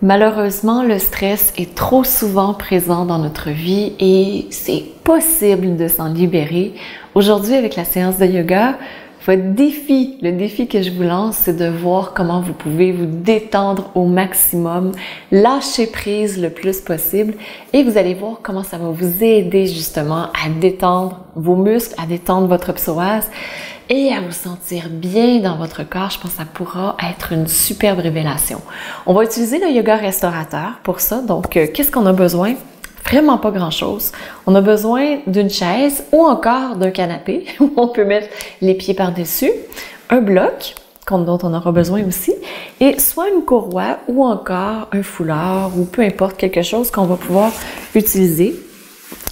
Malheureusement, le stress est trop souvent présent dans notre vie et c'est possible de s'en libérer. Aujourd'hui, avec la séance de yoga, votre défi, le défi que je vous lance, c'est de voir comment vous pouvez vous détendre au maximum, lâcher prise le plus possible et vous allez voir comment ça va vous aider justement à détendre vos muscles, à détendre votre psoas et à vous sentir bien dans votre corps. Je pense que ça pourra être une superbe révélation. On va utiliser le yoga restaurateur pour ça. Donc, qu'est-ce qu'on a besoin? Vraiment pas grand-chose. On a besoin d'une chaise ou encore d'un canapé où on peut mettre les pieds par-dessus, un bloc dont on aura besoin aussi, et soit une courroie ou encore un foulard ou peu importe, quelque chose qu'on va pouvoir utiliser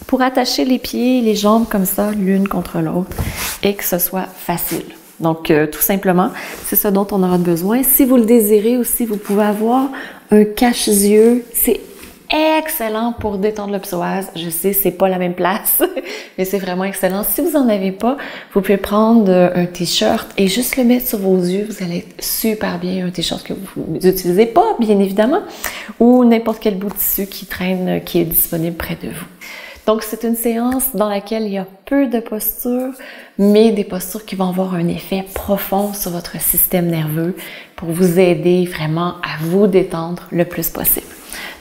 pour attacher les pieds et les jambes comme ça, l'une contre l'autre, et que ce soit facile. Donc, tout simplement, c'est ce dont on aura besoin. Si vous le désirez aussi, vous pouvez avoir un cache-yeux. C'est excellent pour détendre le psoas. Je sais, c'est pas la même place, mais c'est vraiment excellent. Si vous en avez pas, vous pouvez prendre un t-shirt et juste le mettre sur vos yeux. Vous allez être super bien. Un t-shirt que vous n'utilisez pas, bien évidemment, ou n'importe quel bout de tissu qui traîne, qui est disponible près de vous. Donc, c'est une séance dans laquelle il y a peu de postures, mais des postures qui vont avoir un effet profond sur votre système nerveux pour vous aider vraiment à vous détendre le plus possible.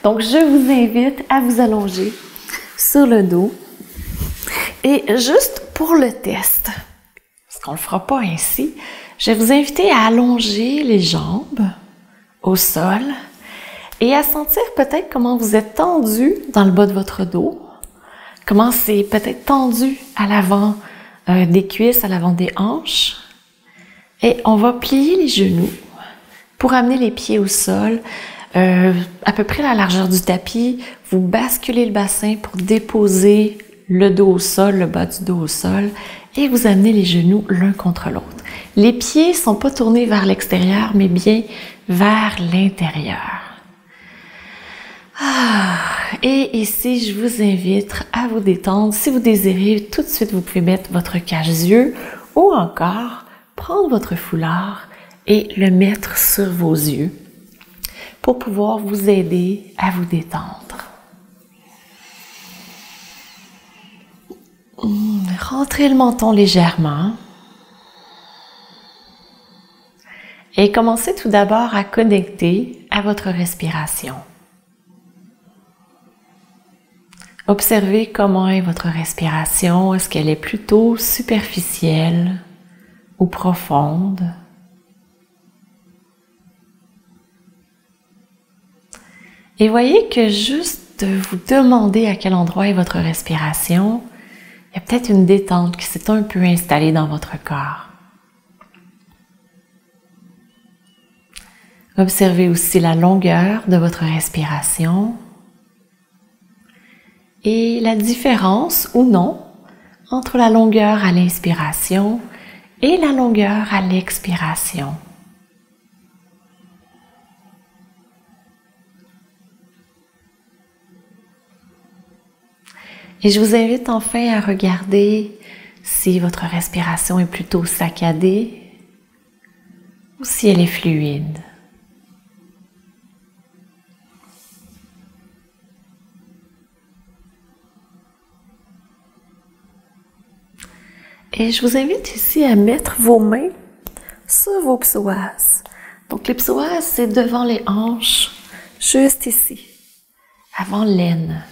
Donc, je vous invite à vous allonger sur le dos et juste pour le test, parce qu'on ne le fera pas ainsi, je vais vous inviter à allonger les jambes au sol et à sentir peut-être comment vous êtes tendu dans le bas de votre dos. Comment c'est peut-être tendu à l'avant des cuisses, à l'avant des hanches. Et on va plier les genoux pour amener les pieds au sol, à peu près la largeur du tapis. Vous basculez le bassin pour déposer le dos au sol, le bas du dos au sol, et vous amenez les genoux l'un contre l'autre. Les pieds ne sont pas tournés vers l'extérieur, mais bien vers l'intérieur. Et ici, je vous invite à vous détendre. Si vous désirez, tout de suite, vous pouvez mettre votre cache-yeux ou encore prendre votre foulard et le mettre sur vos yeux pour pouvoir vous aider à vous détendre. Rentrez le menton légèrement et commencez tout d'abord à connecter à votre respiration. Observez comment est votre respiration. Est-ce qu'elle est plutôt superficielle ou profonde? Et voyez que juste de vous demander à quel endroit est votre respiration, il y a peut-être une détente qui s'est un peu installée dans votre corps. Observez aussi la longueur de votre respiration. Et la différence ou non entre la longueur à l'inspiration et la longueur à l'expiration. Et je vous invite enfin à regarder si votre respiration est plutôt saccadée ou si elle est fluide. Et je vous invite ici à mettre vos mains sur vos psoas. Donc les psoas, c'est devant les hanches, juste ici, avant l'aine.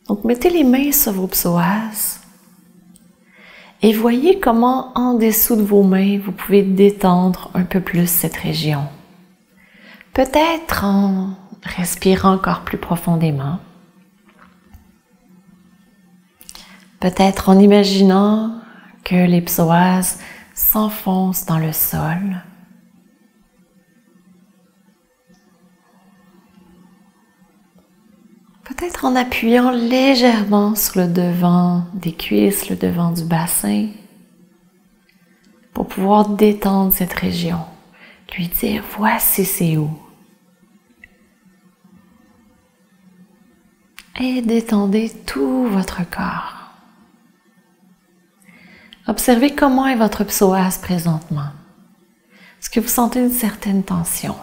Donc mettez les mains sur vos psoas et voyez comment en dessous de vos mains, vous pouvez détendre un peu plus cette région. Peut-être en respirant encore plus profondément. Peut-être en imaginant que les psoas s'enfoncent dans le sol. Peut-être en appuyant légèrement sur le devant des cuisses, le devant du bassin, pour pouvoir détendre cette région. Lui dire, voici c'est où. et détendez tout votre corps. Observez comment est votre psoas présentement. Est-ce que vous sentez une certaine tension?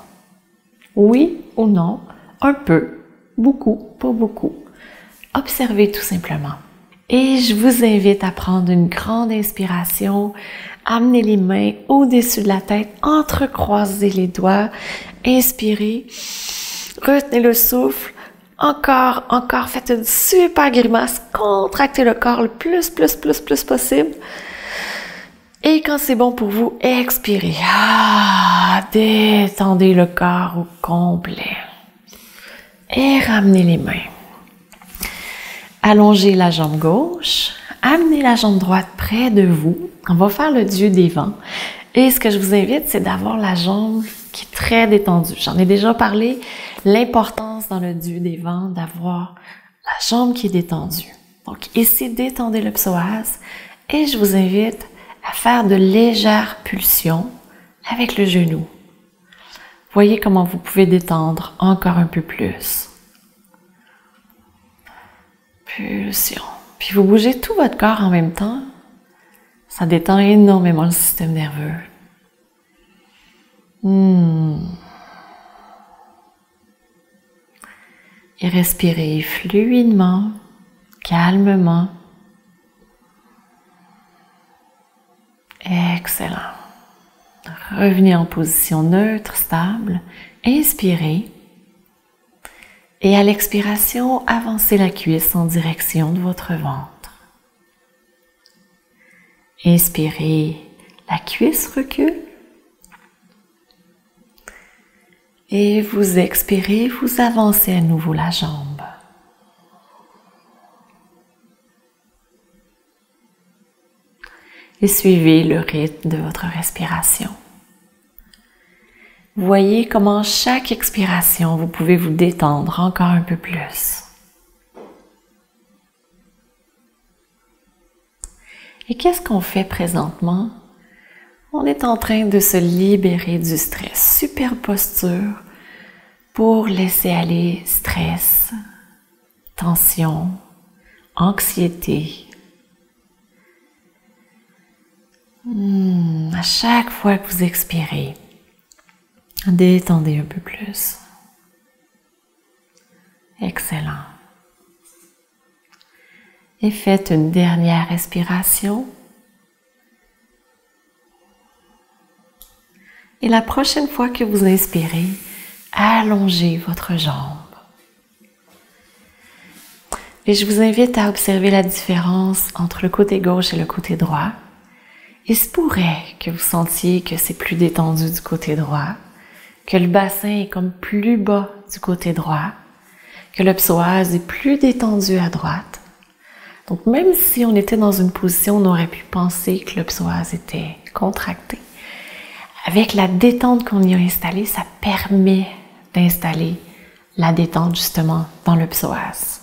Oui ou non? Un peu, beaucoup, pas beaucoup. Observez tout simplement. Et je vous invite à prendre une grande inspiration, amener les mains au-dessus de la tête, entrecroiser les doigts, inspirez, retenez le souffle, encore, faites une super grimace, contractez le corps le plus possible. Et quand c'est bon pour vous, expirez. Détendez le corps au complet. Et ramenez les mains. Allongez la jambe gauche, amenez la jambe droite près de vous. On va faire le dieu des vents. Et ce que je vous invite, c'est d'avoir la jambe qui est très détendue. J'en ai déjà parlé, l'importance dans le dieu des vents d'avoir la jambe qui est détendue. Donc ici, détendez le psoas et je vous invite à faire de légères pulsions avec le genou. Voyez comment vous pouvez détendre encore un peu plus. Pulsion. Puis vous bougez tout votre corps en même temps. Ça détend énormément le système nerveux. Et respirez fluidement, calmement. Excellent. Revenez en position neutre, stable. Inspirez. Et à l'expiration, avancez la cuisse en direction de votre ventre. Inspirez, la cuisse recule. Et vous expirez, vous avancez à nouveau la jambe. Et suivez le rythme de votre respiration. Voyez comment chaque expiration, vous pouvez vous détendre encore un peu plus. Et qu'est-ce qu'on fait présentement? On est en train de se libérer du stress. Super posture pour laisser aller stress, tension, anxiété. À chaque fois que vous expirez, détendez un peu plus. Excellent. Et faites une dernière respiration. Et la prochaine fois que vous inspirez, allongez votre jambe. Et je vous invite à observer la différence entre le côté gauche et le côté droit. Il se pourrait que vous sentiez que c'est plus détendu du côté droit, que le bassin est comme plus bas du côté droit, que le psoas est plus détendu à droite. Donc même si on était dans une position où on aurait pu penser que le psoas était contracté, avec la détente qu'on y a installée, ça permet d'installer la détente justement dans le psoas.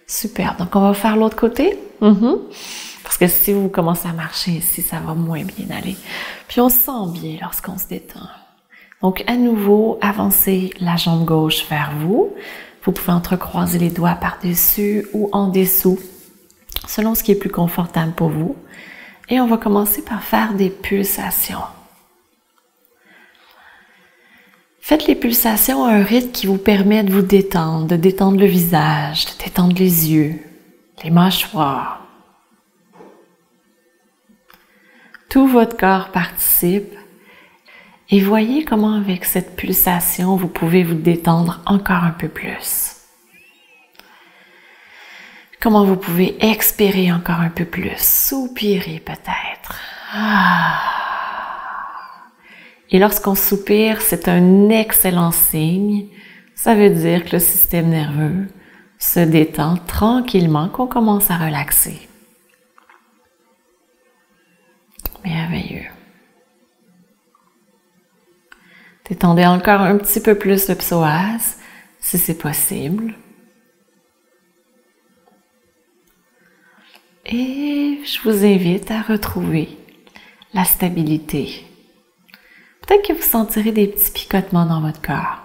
Super, donc on va faire l'autre côté. Parce que si vous commencez à marcher ici, ça va moins bien aller. Puis on se sent bien lorsqu'on se détend. Donc à nouveau, avancez la jambe gauche vers vous. Vous pouvez entrecroiser les doigts par-dessus ou en dessous, selon ce qui est plus confortable pour vous. Et on va commencer par faire des pulsations. Faites les pulsations à un rythme qui vous permet de vous détendre, de détendre le visage, de détendre les yeux, les mâchoires. Tout votre corps participe et voyez comment avec cette pulsation, vous pouvez vous détendre encore un peu plus. Comment vous pouvez expirer encore un peu plus, soupirer peut-être. Et lorsqu'on soupire, c'est un excellent signe. Ça veut dire que le système nerveux se détend tranquillement, qu'on commence à relaxer. Merveilleux. Détendez encore un petit peu plus le psoas, si c'est possible. Et je vous invite à retrouver la stabilité. Peut-être que vous sentirez des petits picotements dans votre corps.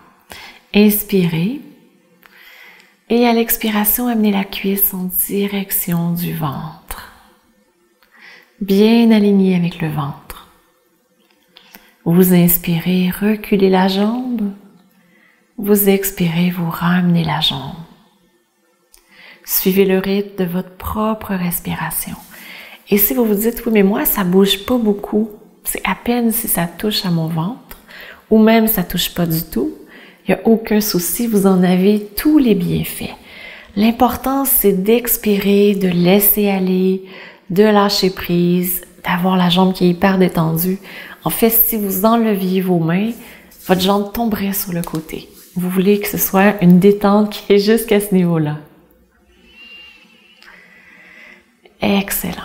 Inspirez. Et à l'expiration, amenez la cuisse en direction du ventre. Bien aligné avec le ventre. Vous inspirez, reculez la jambe. Vous expirez, vous ramenez la jambe. Suivez le rythme de votre propre respiration. Et si vous vous dites, oui, mais moi, ça bouge pas beaucoup, c'est à peine si ça touche à mon ventre, ou même ça touche pas du tout, il n'y a aucun souci, vous en avez tous les bienfaits. L'important, c'est d'expirer, de laisser aller, de lâcher prise, d'avoir la jambe qui est hyper détendue. En fait, si vous enleviez vos mains, votre jambe tomberait sur le côté. Vous voulez que ce soit une détente qui est jusqu'à ce niveau-là. Excellent.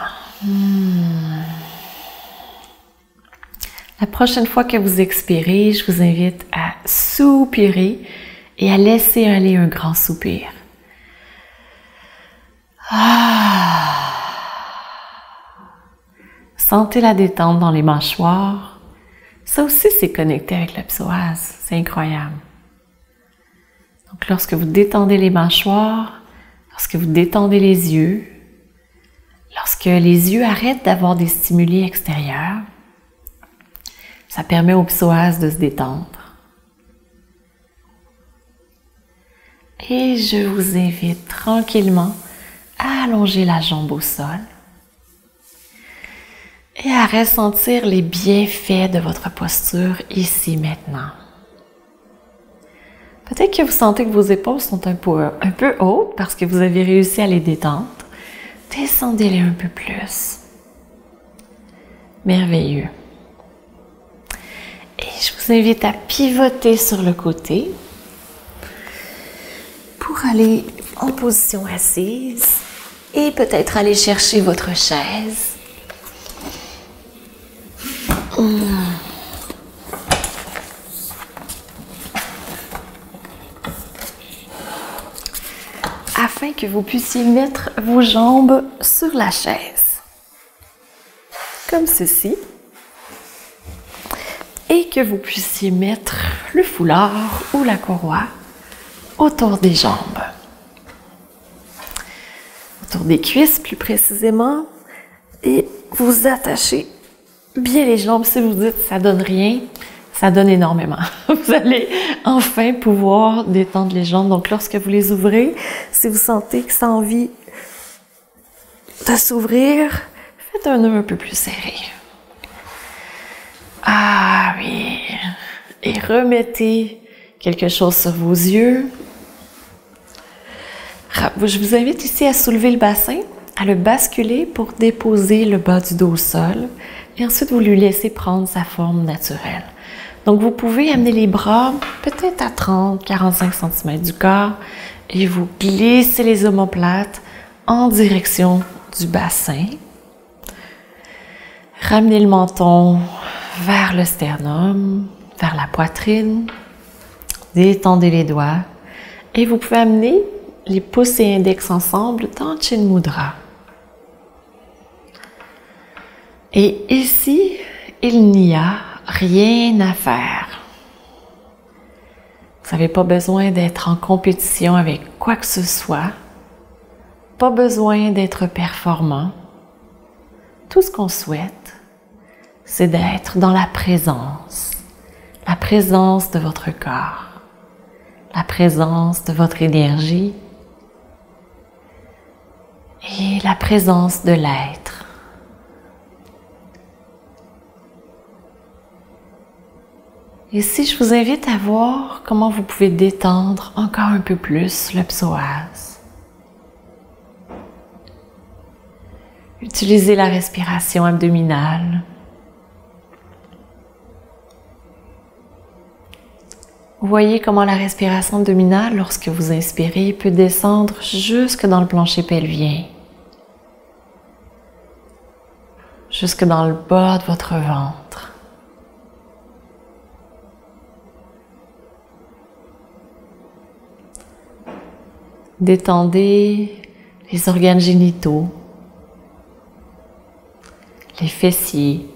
La prochaine fois que vous expirez, je vous invite à soupirer et à laisser aller un grand soupir. Sentez la détente dans les mâchoires. Ça aussi, c'est connecté avec la psoas. C'est incroyable. Donc, lorsque vous détendez les mâchoires, lorsque vous détendez les yeux, lorsque les yeux arrêtent d'avoir des stimuli extérieurs, ça permet au psoas de se détendre. Et je vous invite tranquillement à allonger la jambe au sol et à ressentir les bienfaits de votre posture ici maintenant. Peut-être que vous sentez que vos épaules sont un peu hautes parce que vous avez réussi à les détendre. Descendez-les un peu plus. Merveilleux. Et je vous invite à pivoter sur le côté pour aller en position assise et peut-être aller chercher votre chaise. Afin que vous puissiez mettre vos jambes sur la chaise, comme ceci, et que vous puissiez mettre le foulard ou la courroie autour des jambes, autour des cuisses plus précisément, et vous attachez bien les jambes. Si vous dites ça donne rien, ça donne énormément. Vous allez enfin pouvoir détendre les jambes. Donc, lorsque vous les ouvrez, si vous sentez que ça a envie de s'ouvrir, faites un nœud un peu plus serré. Ah oui. Et remettez quelque chose sur vos yeux. Je vous invite ici à soulever le bassin, à le basculer pour déposer le bas du dos au sol. Et ensuite, vous lui laissez prendre sa forme naturelle. Donc, vous pouvez amener les bras peut-être à 30-45 cm du corps et vous glissez les omoplates en direction du bassin. Ramenez le menton vers le sternum, vers la poitrine. Détendez les doigts et vous pouvez amener les pouces et index ensemble dans Chin Mudra. Et ici, il n'y a rien à faire. Vous n'avez pas besoin d'être en compétition avec quoi que ce soit. Pas besoin d'être performant. Tout ce qu'on souhaite, c'est d'être dans la présence de votre corps, la présence de votre énergie et la présence de l'être. Ici, je vous invite à voir comment vous pouvez détendre encore un peu plus le psoas. Utilisez la respiration abdominale. Vous voyez comment la respiration abdominale, lorsque vous inspirez, peut descendre jusque dans le plancher pelvien, jusque dans le bas de votre ventre. Détendez les organes génitaux, les fessiers,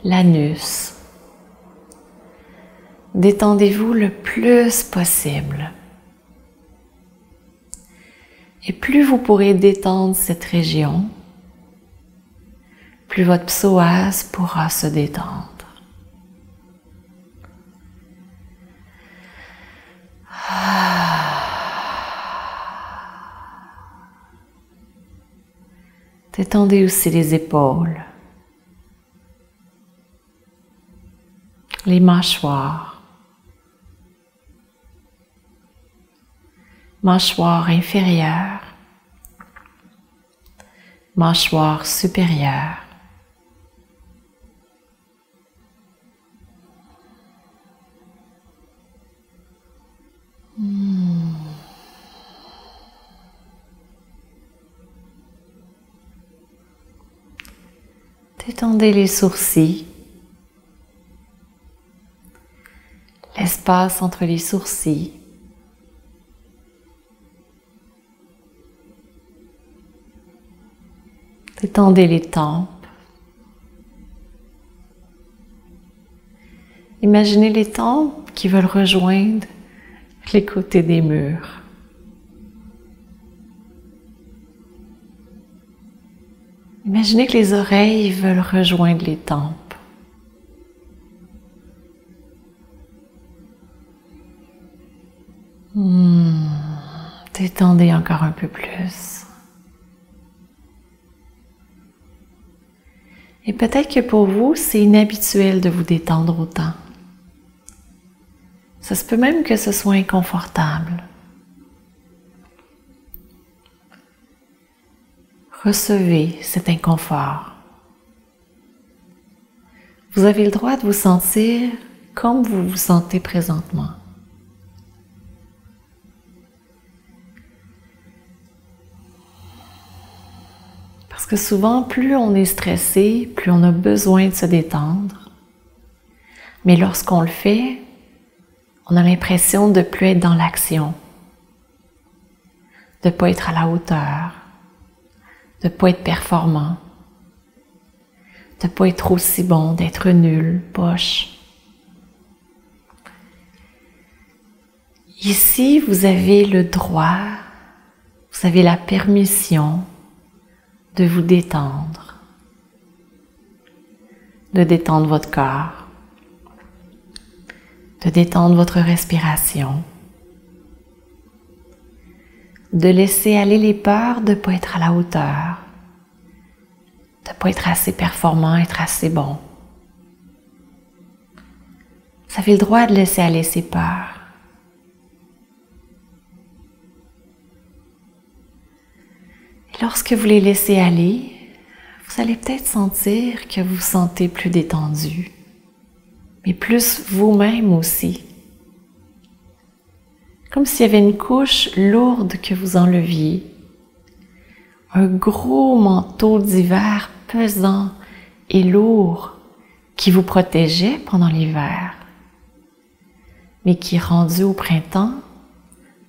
l'anus. Détendez-vous le plus possible. Et plus vous pourrez détendre cette région, plus votre psoas pourra se détendre. Détendez aussi les épaules, les mâchoires, mâchoire inférieure, mâchoire supérieure. Détendez les sourcils, l'espace entre les sourcils. Détendez les tempes. Imaginez les tempes qui veulent rejoindre les côtés des murs. Imaginez que les oreilles veulent rejoindre les tempes. Détendez encore un peu plus. Et peut-être que pour vous, c'est inhabituel de vous détendre autant. Ça se peut même que ce soit inconfortable. Recevez cet inconfort. Vous avez le droit de vous sentir comme vous vous sentez présentement. Parce que souvent, plus on est stressé, plus on a besoin de se détendre. Mais lorsqu'on le fait, on a l'impression de ne plus être dans l'action, de ne pas être à la hauteur, de ne pas être performant, de ne pas être aussi bon, d'être nul, poche. Ici, vous avez le droit, vous avez la permission de vous détendre, de détendre votre corps, de détendre votre respiration, de laisser aller les peurs de ne pas être à la hauteur, de ne pas être assez performant, être assez bon. Vous avez le droit de laisser aller ces peurs. Et lorsque vous les laissez aller, vous allez peut-être sentir que vous vous sentez plus détendu, mais plus vous-même aussi. Comme s'il y avait une couche lourde que vous enleviez. Un gros manteau d'hiver pesant et lourd qui vous protégeait pendant l'hiver, mais qui, rendu au printemps,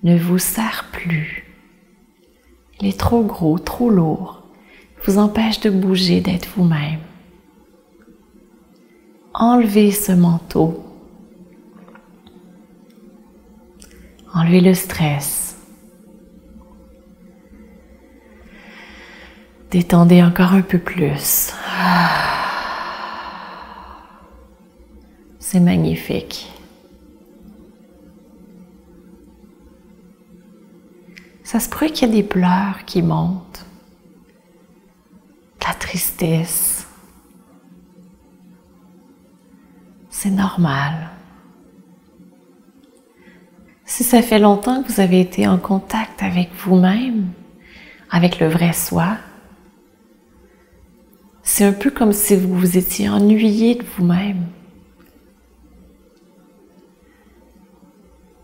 ne vous sert plus. Il est trop gros, trop lourd, vous empêche de bouger, d'être vous-même. Enlevez ce manteau. Enlevez le stress. Détendez encore un peu plus. C'est magnifique. Ça se pourrait qu'il y ait des pleurs qui montent, de la tristesse. C'est normal. Si ça fait longtemps que vous avez été en contact avec vous-même, avec le vrai soi, c'est un peu comme si vous vous étiez ennuyé de vous-même.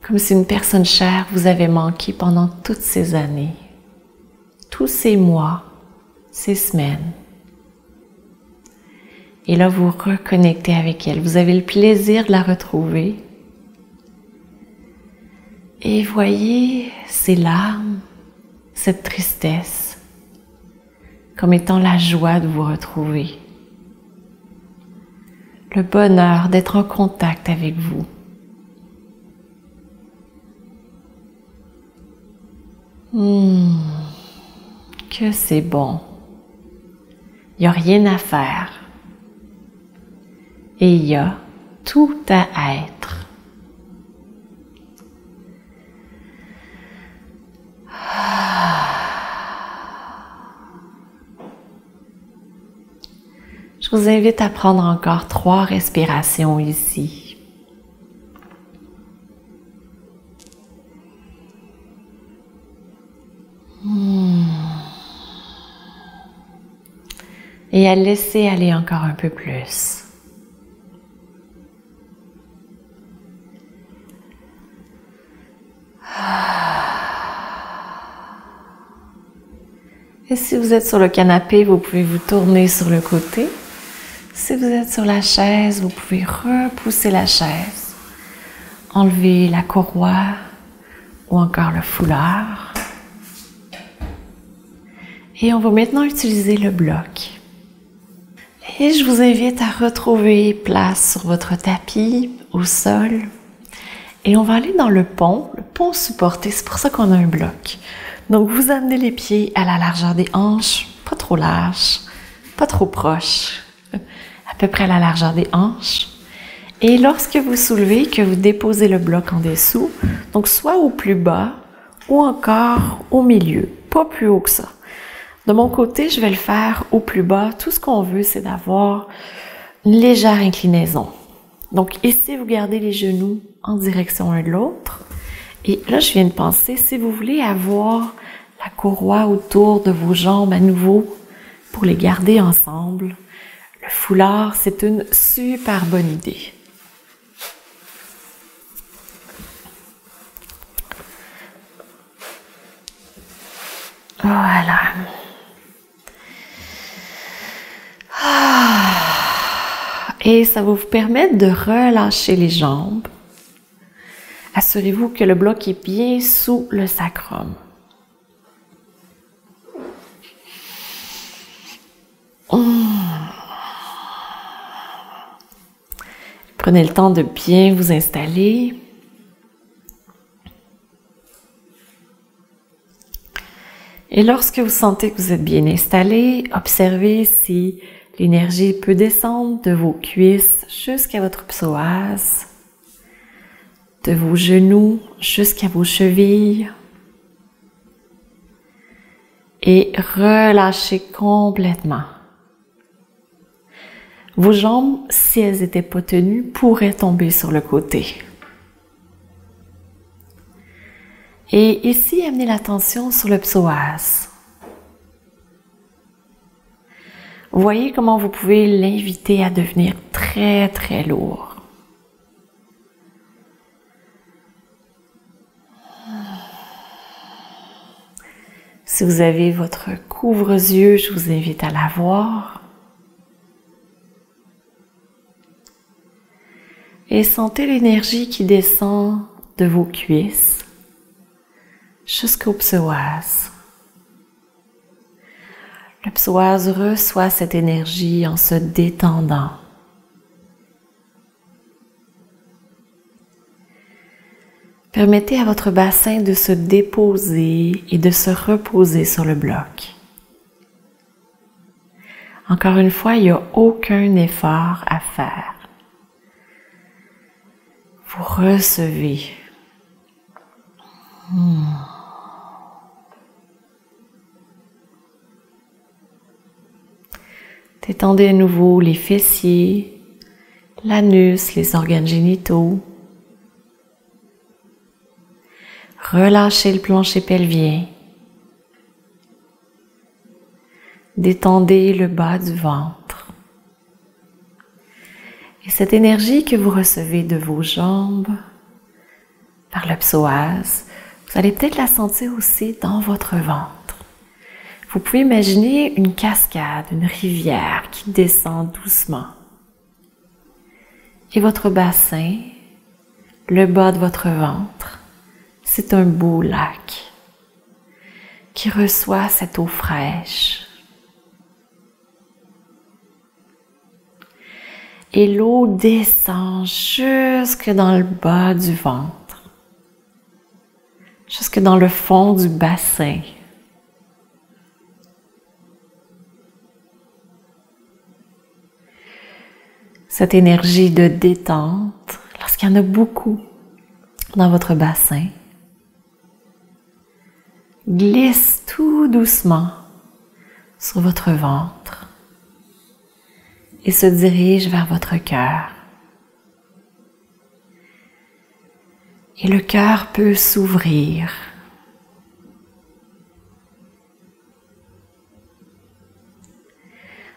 Comme si une personne chère vous avait manqué pendant toutes ces années, tous ces mois, ces semaines. Et là, vous vous reconnectez avec elle. Vous avez le plaisir de la retrouver. Et voyez ces larmes, cette tristesse, comme étant la joie de vous retrouver. Le bonheur d'être en contact avec vous. que c'est bon. Il n'y a rien à faire. Et il y a tout à être. Je vous invite à prendre encore 3 respirations ici. Et à laisser aller encore un peu plus. Et si vous êtes sur le canapé, vous pouvez vous tourner sur le côté. Si vous êtes sur la chaise, vous pouvez repousser la chaise, enlever la courroie ou encore le foulard. Et on va maintenant utiliser le bloc. Et je vous invite à retrouver place sur votre tapis, au sol. Et on va aller dans le pont supporté, c'est pour ça qu'on a un bloc. Donc vous amenez les pieds à la largeur des hanches, pas trop large, pas trop proche, à peu près à la largeur des hanches. Et lorsque vous soulevez, que vous déposez le bloc en dessous, donc soit au plus bas ou encore au milieu, pas plus haut que ça. De mon côté, je vais le faire au plus bas. Tout ce qu'on veut, c'est d'avoir une légère inclinaison. Donc ici, vous gardez les genoux en direction l'un de l'autre. Et là, je viens de penser, si vous voulez avoir la courroie autour de vos jambes à nouveau pour les garder ensemble, le foulard, c'est une super bonne idée. Voilà. Et ça va vous permettre de relâcher les jambes. Assurez-vous que le bloc est bien sous le sacrum. Prenez le temps de bien vous installer. Et lorsque vous sentez que vous êtes bien installé, observez si l'énergie peut descendre de vos cuisses jusqu'à votre psoas, de vos genoux jusqu'à vos chevilles. Et relâchez complètement. Vos jambes, si elles n'étaient pas tenues, pourraient tomber sur le côté. Et ici, amenez l'attention sur le psoas. Voyez comment vous pouvez l'inviter à devenir très, très lourd. Si vous avez votre couvre-yeux, je vous invite à l'avoir. Et sentez l'énergie qui descend de vos cuisses jusqu'au psoas. Le psoas reçoit cette énergie en se détendant. Permettez à votre bassin de se déposer et de se reposer sur le bloc. Encore une fois, il n'y a aucun effort à faire. Vous recevez. Détendez à nouveau les fessiers, l'anus, les organes génitaux. Relâchez le plancher pelvien. Détendez le bas du ventre. Et cette énergie que vous recevez de vos jambes par le psoas, vous allez peut-être la sentir aussi dans votre ventre. Vous pouvez imaginer une cascade, une rivière qui descend doucement. Et votre bassin, le bas de votre ventre, c'est un beau lac qui reçoit cette eau fraîche. Et l'eau descend jusque dans le bas du ventre, jusque dans le fond du bassin. cette énergie de détente, lorsqu'il y en a beaucoup dans votre bassin, glisse tout doucement sur votre ventre et se dirige vers votre cœur. Et le cœur peut s'ouvrir.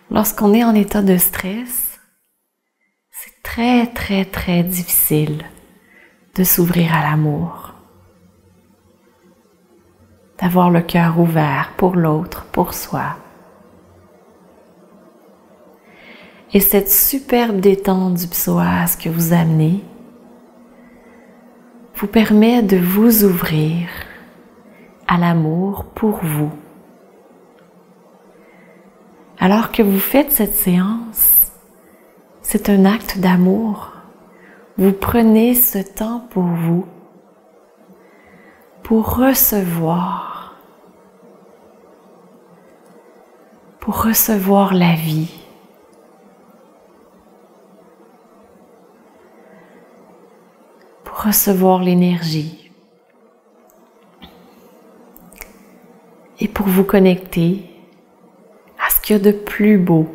Lorsqu'on est en état de stress, c'est très difficile de s'ouvrir à l'amour, d'avoir le cœur ouvert pour l'autre, pour soi. Et cette superbe détente du psoas que vous amenez vous permet de vous ouvrir à l'amour pour vous. Alors que vous faites cette séance, c'est un acte d'amour. Vous prenez ce temps pour vous, pour recevoir la vie. Pour recevoir l'énergie. Et pour vous connecter à ce qu'il y a de plus beau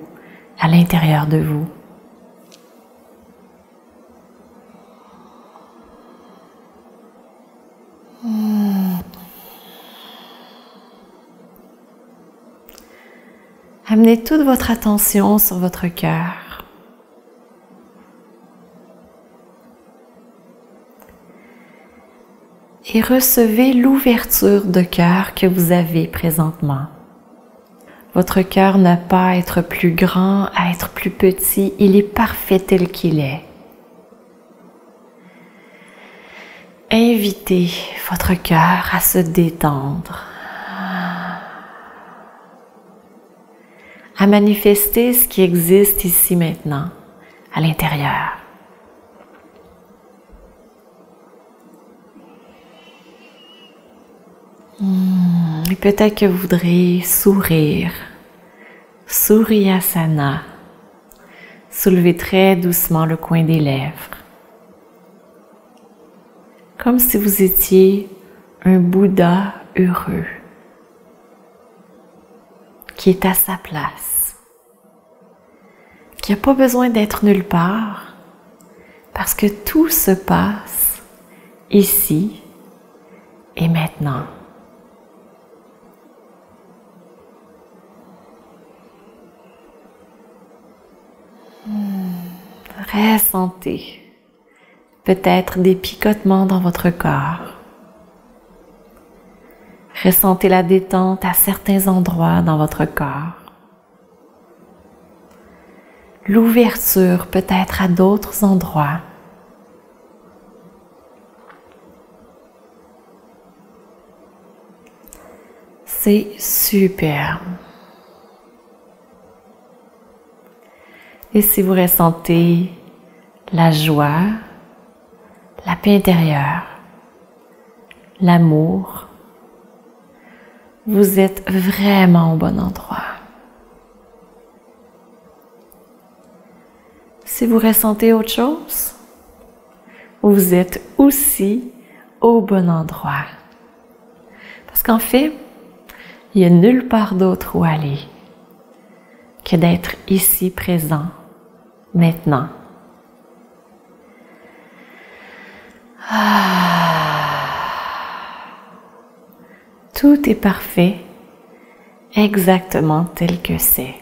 à l'intérieur de vous. Amenez toute votre attention sur votre cœur. Et recevez l'ouverture de cœur que vous avez présentement. Votre cœur n'a pas à être plus grand, à être plus petit, il est parfait tel qu'il est. Invitez votre cœur à se détendre, à manifester ce qui existe ici maintenant, à l'intérieur. Et peut-être que vous voudrez sourire, Suryasana, soulevez très doucement le coin des lèvres, comme si vous étiez un Bouddha heureux, qui est à sa place, qui n'a pas besoin d'être nulle part, parce que tout se passe ici et maintenant. Ressentez peut-être des picotements dans votre corps. Ressentez la détente à certains endroits dans votre corps. L'ouverture peut-être à d'autres endroits. C'est superbe. Et si vous ressentez la joie, la paix intérieure, l'amour, vous êtes vraiment au bon endroit. Si vous ressentez autre chose, vous êtes aussi au bon endroit. Parce qu'en fait, il n'y a nulle part d'autre où aller que d'être ici présent, maintenant. Tout est parfait, exactement tel que c'est.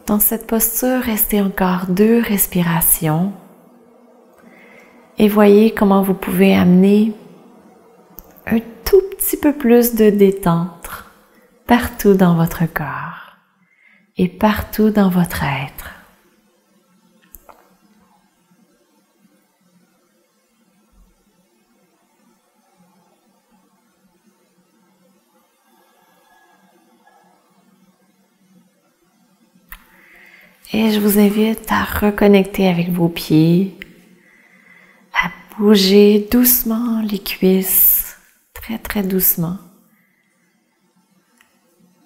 Dans cette posture, restez encore 2 respirations et voyez comment vous pouvez amener un tout petit peu plus de détente partout dans votre corps et partout dans votre être. Et je vous invite à reconnecter avec vos pieds, à bouger doucement les cuisses, très doucement.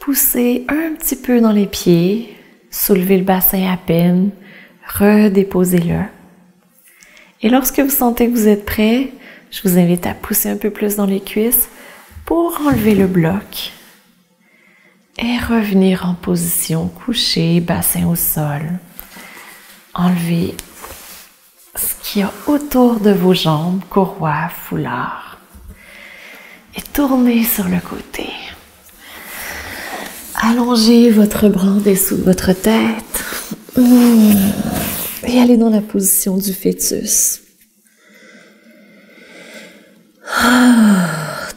poussez un petit peu dans les pieds, soulevez le bassin à peine, redéposez-le. Et lorsque vous sentez que vous êtes prêt, je vous invite à pousser un peu plus dans les cuisses pour enlever le bloc et revenir en position couchée, bassin au sol. Enlevez ce qu'il y a autour de vos jambes, courroie, foulard. Et tournez sur le côté. Allongez votre bras en dessous de votre tête. Et allez dans la position du fœtus.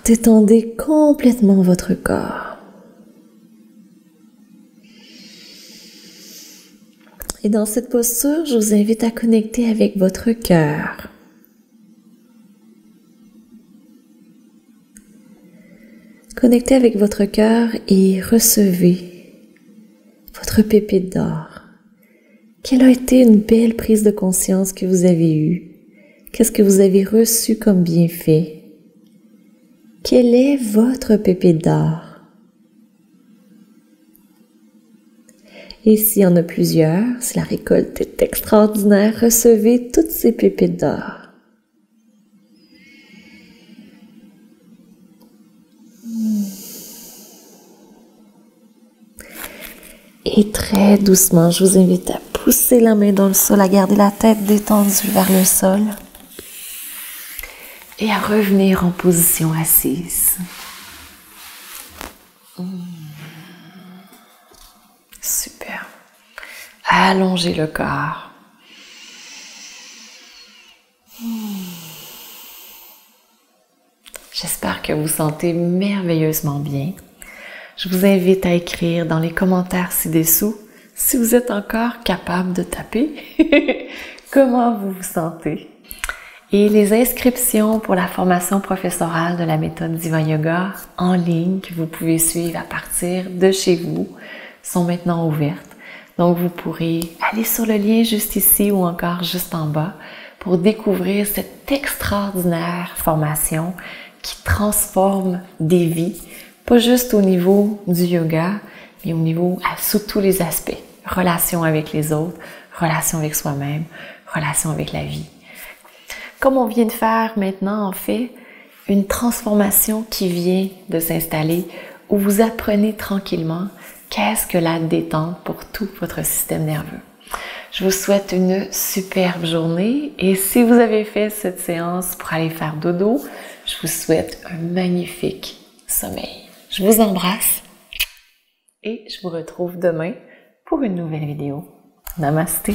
Détendez complètement votre corps. Et dans cette posture, je vous invite à connecter avec votre cœur. Connectez avec votre cœur et recevez votre pépite d'or. Quelle a été une belle prise de conscience que vous avez eue? Qu'est-ce que vous avez reçu comme bienfait? Quelle est votre pépite d'or? Et s'il y en a plusieurs, si la récolte est extraordinaire, recevez toutes ces pépites d'or. Et très doucement, je vous invite à pousser la main dans le sol, à garder la tête détendue vers le sol et à revenir en position assise. Super. Allongez le corps. J'espère que vous vous sentez merveilleusement bien. Je vous invite à écrire dans les commentaires ci-dessous si vous êtes encore capable de taper comment vous vous sentez. Et les inscriptions pour la formation professorale de la méthode Diva Yoga en ligne que vous pouvez suivre à partir de chez vous sont maintenant ouvertes. Donc vous pourrez aller sur le lien juste ici ou encore juste en bas pour découvrir cette extraordinaire formation qui transforme des vies. Pas juste au niveau du yoga, mais au niveau sous tous les aspects. Relation avec les autres, relation avec soi-même, relation avec la vie. Comme on vient de faire maintenant, en fait, une transformation qui vient de s'installer où vous apprenez tranquillement qu'est-ce que la détente pour tout votre système nerveux. Je vous souhaite une superbe journée et si vous avez fait cette séance pour aller faire dodo, je vous souhaite un magnifique sommeil. Je vous embrasse et je vous retrouve demain pour une nouvelle vidéo. Namasté!